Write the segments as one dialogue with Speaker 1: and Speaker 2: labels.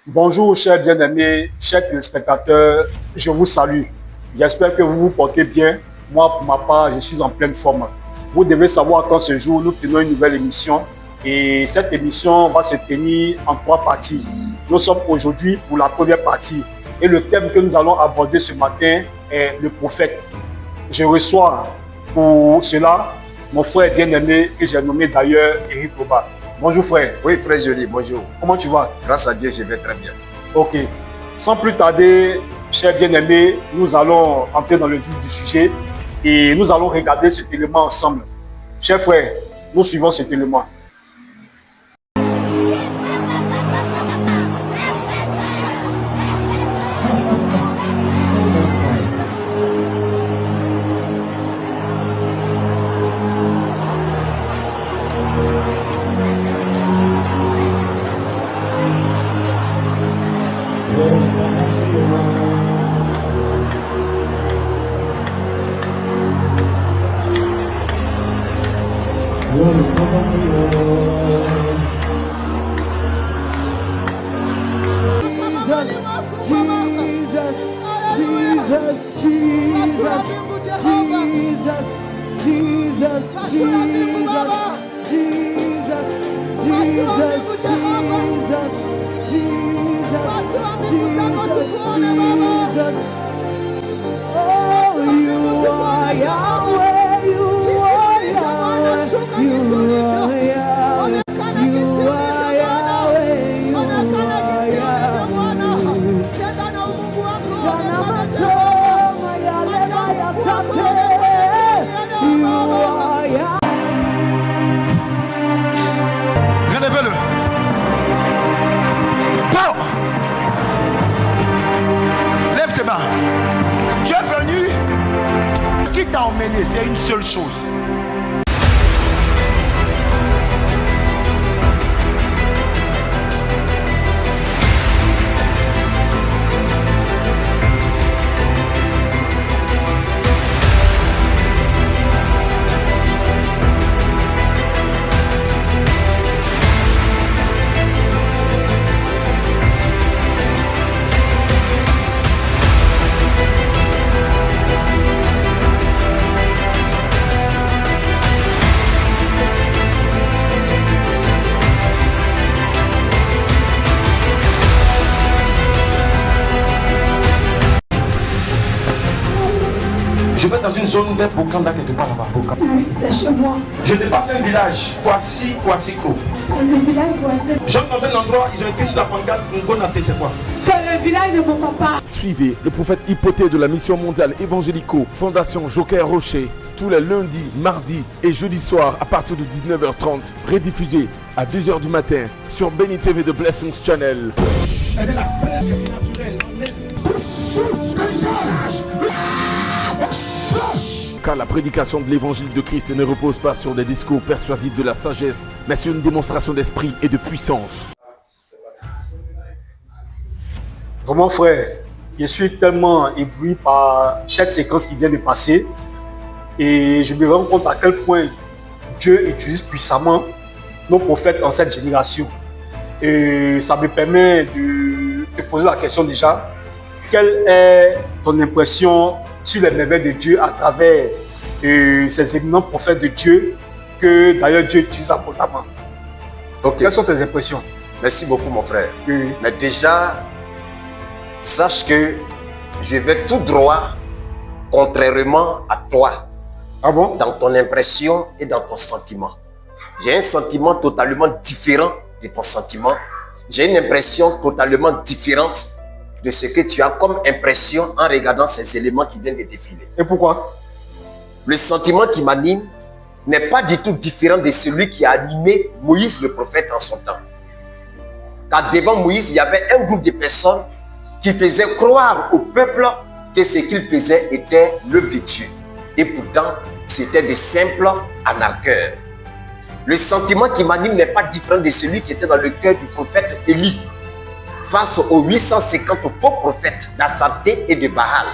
Speaker 1: Bonjour, chers bien-aimés, chers téléspectateurs, je vous salue. J'espère que vous vous portez bien. Moi, pour ma part, je suis en pleine forme. Vous devez savoir qu'en ce jour, nous tenons une nouvelle émission et cette émission va se tenir en 3 parties. Nous sommes aujourd'hui pour la première partie et le thème que nous allons aborder ce matin est le prophète. Je reçois pour cela mon frère bien-aimé que j'ai nommé d'ailleurs Eric Oba. Bonjour frère.
Speaker 2: Oui, frère Joly, bonjour.
Speaker 1: Comment tu vas?
Speaker 2: Grâce à Dieu, je vais très bien.
Speaker 1: Ok. Sans plus tarder, chers bien-aimés, nous allons entrer dans le vif du sujet et nous allons regarder cet élément ensemble. Chers frères, nous suivons cet élément.
Speaker 2: Relevez-le. Bon. Lève tes mains. Tu es venu. Qui t'a emmené? C'est une seule chose.
Speaker 3: Je vais dans une zone vers Bokanda quelque part là-bas.
Speaker 4: Oui, c'est chez moi.
Speaker 3: Je dépasse un village, Kwasiko.
Speaker 4: C'est le village voisin.
Speaker 3: J'entre dans un endroit, ils ont écrit sur la pancarte Ngonate, c'est quoi?
Speaker 4: C'est le village de mon papa.
Speaker 5: Suivez le prophète Hypothée de la mission mondiale évangélico Fondation Joker Rocher tous les lundis, mardis et jeudis soirs à partir de 19h30. Rediffusé à 2h du matin sur Béni TV de Blessings Channel. Car la prédication de l'évangile de Christ ne repose pas sur des discours persuasifs de la sagesse, mais sur une démonstration d'esprit et de puissance.
Speaker 1: Vraiment frère, je suis tellement ébloui par cette séquence qui vient de passer et je me rends compte à quel point Dieu utilise puissamment nos prophètes en cette génération. Et ça me permet de te poser la question déjà, quelle est ton impression sur les merveilles de Dieu à travers ces éminents prophètes de Dieu que d'ailleurs Dieu utilise abondamment?
Speaker 2: Ok.
Speaker 1: Quelles sont tes impressions?
Speaker 2: Merci beaucoup, mon frère.
Speaker 1: Oui.
Speaker 2: Mais déjà, sache que je vais tout droit, contrairement à toi,
Speaker 1: Ah bon?
Speaker 2: dans ton impression et dans ton sentiment. J'ai un sentiment totalement différent de ton sentiment. J'ai une impression totalement différente de ce que tu as comme impression en regardant ces éléments qui viennent de défiler.
Speaker 1: Et pourquoi?
Speaker 2: Le sentiment qui m'anime n'est pas du tout différent de celui qui a animé Moïse le prophète en son temps. Car devant Moïse, il y avait un groupe de personnes qui faisaient croire au peuple que ce qu'il faisait était l'œuvre de Dieu. Et pourtant, c'était de simples anarcheurs. Le sentiment qui m'anime n'est pas différent de celui qui était dans le cœur du prophète Élie face aux 850 faux prophètes d'Astarté et de Baal.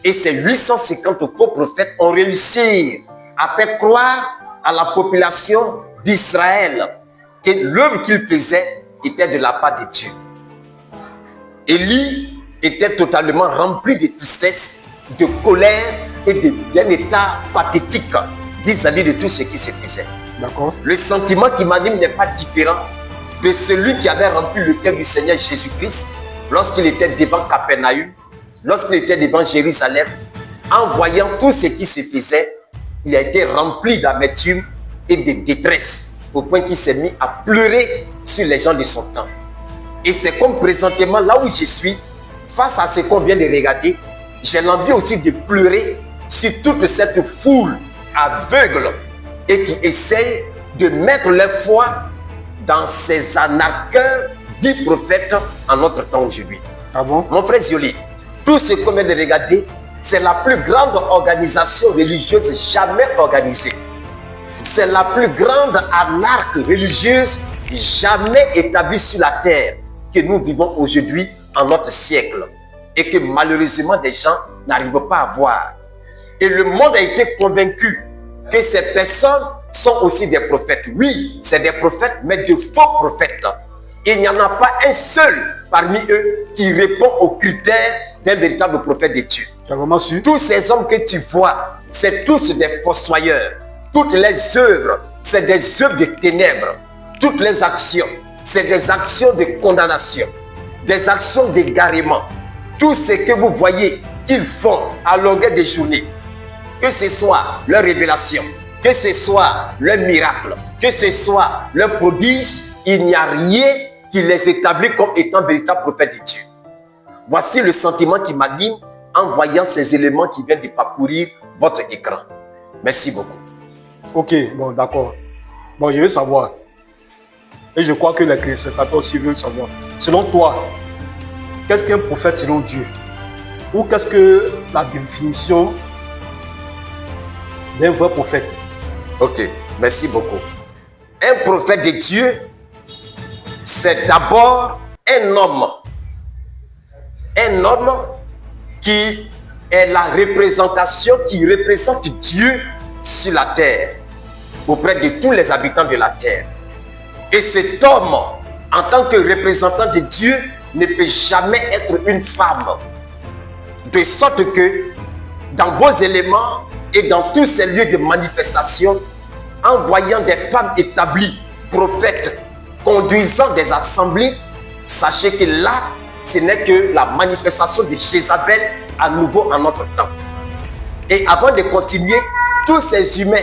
Speaker 2: Et ces 850 faux prophètes ont réussi à faire croire à la population d'Israël que l'œuvre qu'ils faisaient était de la part de Dieu. Élie était totalement rempli de tristesse, de colère et d'un état pathétique vis-à-vis de tout ce qui se faisait.
Speaker 1: D'accord.
Speaker 2: Le sentiment qui m'anime n'est pas différent de celui qui avait rempli le cœur du Seigneur Jésus-Christ lorsqu'il était devant Capernaüm, lorsqu'il était devant Jérusalem. En voyant tout ce qui se faisait, il a été rempli d'amertume et de détresse au point qu'il s'est mis à pleurer sur les gens de son temps. Et c'est comme présentement là où je suis, face à ce qu'on vient de regarder, j'ai l'envie aussi de pleurer sur toute cette foule aveugle et qui essaye de mettre leur foi dans ces arnaqueurs dits prophètes en notre temps aujourd'hui.
Speaker 1: Ah bon?
Speaker 2: Mon frère Zioli, tout ce qu'on vient de regarder, c'est la plus grande organisation religieuse jamais organisée. C'est la plus grande arnaque religieuse jamais établie sur la terre que nous vivons aujourd'hui en notre siècle et que malheureusement des gens n'arrivent pas à voir. Et le monde a été convaincu que ces personnes sont aussi des prophètes. Oui, c'est des prophètes, mais de faux prophètes. Il n'y en a pas un seul parmi eux qui répond aux critères d'un véritable prophète de Dieu.
Speaker 1: Tu as vraiment su?
Speaker 2: Tous ces hommes que tu vois, c'est tous des fossoyeurs. Toutes les œuvres, c'est des œuvres de ténèbres. Toutes les actions, c'est des actions de condamnation, des actions d'égarement. Tout ce que vous voyez qu'ils font à longueur de journée, que ce soit leur révélation, que ce soit leur miracle, que ce soit leur prodige, il n'y a rien qui les établit comme étant véritables prophètes de Dieu. Voici le sentiment qui m'anime en voyant ces éléments qui viennent de parcourir votre écran. Merci beaucoup.
Speaker 1: Ok, bon, d'accord. Bon, je veux savoir. Et je crois que les téléspectateurs aussi veulent savoir. Selon toi, qu'est-ce qu'un prophète selon Dieu? Ou qu'est-ce que la définition d'un vrai prophète?
Speaker 2: Ok, merci beaucoup. Un prophète de Dieu, c'est d'abord un homme. Un homme qui est la représentation, qui représente Dieu sur la terre, auprès de tous les habitants de la terre. Et cet homme, en tant que représentant de Dieu, ne peut jamais être une femme. De sorte que, dans vos éléments et dans tous ces lieux de manifestation, en voyant des femmes établies, prophètes, conduisant des assemblées, sachez que là, ce n'est que la manifestation de Jézabel à nouveau en notre temps. Et avant de continuer, tous ces humains,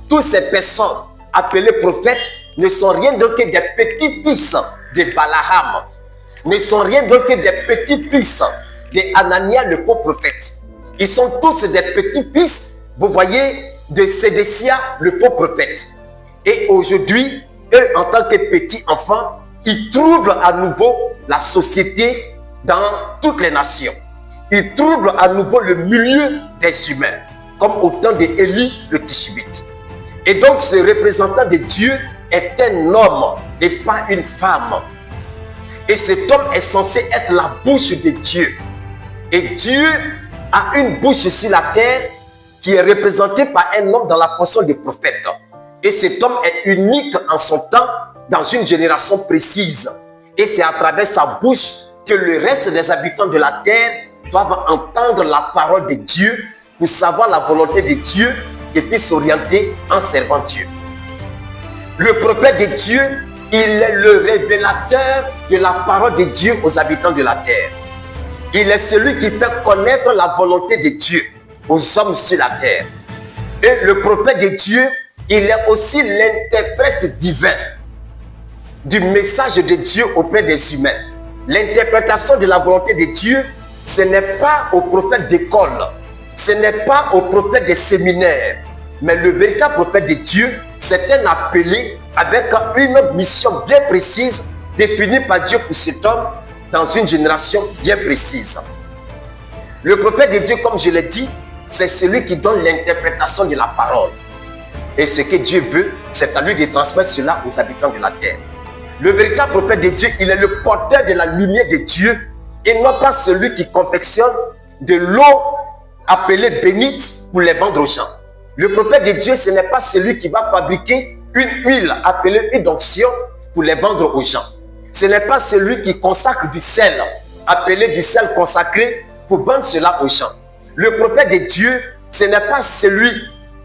Speaker 2: toutes ces personnes appelées prophètes ne sont rien d'autre que des petits-fils de Balaam, ne sont rien d'autre que des petits-fils de Anania le faux prophète. Ils sont tous des petits-fils, vous voyez, de Sédécia le faux prophète. Et aujourd'hui, eux, en tant que petits enfants, ils troublent à nouveau la société dans toutes les nations. Ils troublent à nouveau le milieu des humains, comme au temps d'Élie le Tishbite. Et donc, ce représentant de Dieu est un homme et pas une femme. Et cet homme est censé être la bouche de Dieu. Et Dieu a une bouche sur la terre qui est représentée par un homme dans la fonction de prophète. Et cet homme est unique en son temps dans une génération précise. Et c'est à travers sa bouche que le reste des habitants de la terre doivent entendre la parole de Dieu pour savoir la volonté de Dieu et puis s'orienter en servant Dieu. Le prophète de Dieu, il est le révélateur de la parole de Dieu aux habitants de la terre. Il est celui qui fait connaître la volonté de Dieu aux hommes sur la terre. Et le prophète de Dieu, il est aussi l'interprète divin du message de Dieu auprès des humains. L'interprétation de la volonté de Dieu, ce n'est pas au prophète d'école, ce n'est pas au prophète des séminaires, mais le véritable prophète de Dieu, c'est un appelé avec une mission bien précise définie par Dieu pour cet homme dans une génération bien précise. Le prophète de Dieu, comme je l'ai dit, c'est celui qui donne l'interprétation de la parole. Et ce que Dieu veut, c'est à lui de transmettre cela aux habitants de la terre. Le véritable prophète de Dieu, il est le porteur de la lumière de Dieu et non pas celui qui confectionne de l'eau appelée bénite pour les vendre aux gens. Le prophète de Dieu, ce n'est pas celui qui va fabriquer une huile appelée huile d'onction pour les vendre aux gens. Ce n'est pas celui qui consacre du sel appelé du sel consacré pour vendre cela aux gens. Le prophète de Dieu, ce n'est pas celui,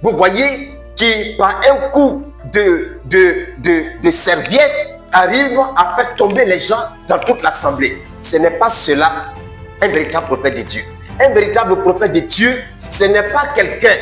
Speaker 2: vous voyez, qui par un coup de serviette arrive à faire tomber les gens dans toute l'assemblée. Ce n'est pas cela un véritable prophète de Dieu. Un véritable prophète de Dieu, ce n'est pas quelqu'un,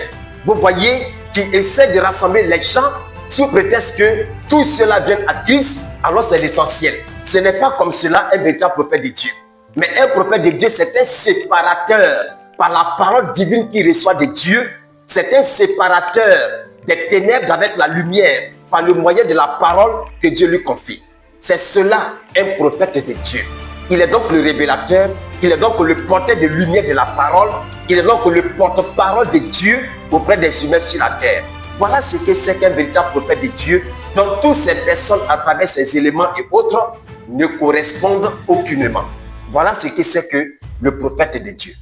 Speaker 2: vous voyez, qui essaie de rassembler les gens sous prétexte que tout cela vient à Christ, alors c'est l'essentiel. Ce n'est pas comme cela un véritable prophète de Dieu. Mais un prophète de Dieu, c'est un séparateur par la parole divine qu'il reçoit de Dieu. C'est un séparateur des ténèbres avec la lumière par le moyen de la parole que Dieu lui confie. C'est cela un prophète de Dieu. Il est donc le révélateur, il est donc le porteur de lumière de la parole, il est donc le porte-parole de Dieu auprès des humains sur la terre. Voilà ce que c'est qu'un véritable prophète de Dieu, dont toutes ces personnes, à travers ces éléments et autres, ne correspondent aucunement. Voilà ce que c'est que le prophète de Dieu.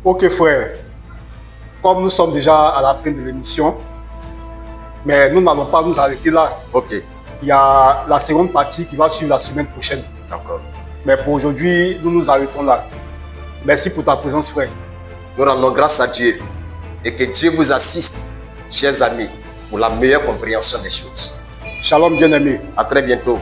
Speaker 1: Ok frère, comme nous sommes déjà à la fin de l'émission, mais nous n'allons pas nous arrêter là.
Speaker 2: Ok.
Speaker 1: Il y a la seconde partie qui va suivre la semaine prochaine.
Speaker 2: D'accord.
Speaker 1: Mais pour aujourd'hui, nous nous arrêtons là. Merci pour ta présence frère.
Speaker 2: Nous rendons grâce à Dieu et que Dieu vous assiste, chers amis, pour la meilleure compréhension des choses.
Speaker 1: Shalom bien-aimé.
Speaker 2: À très bientôt.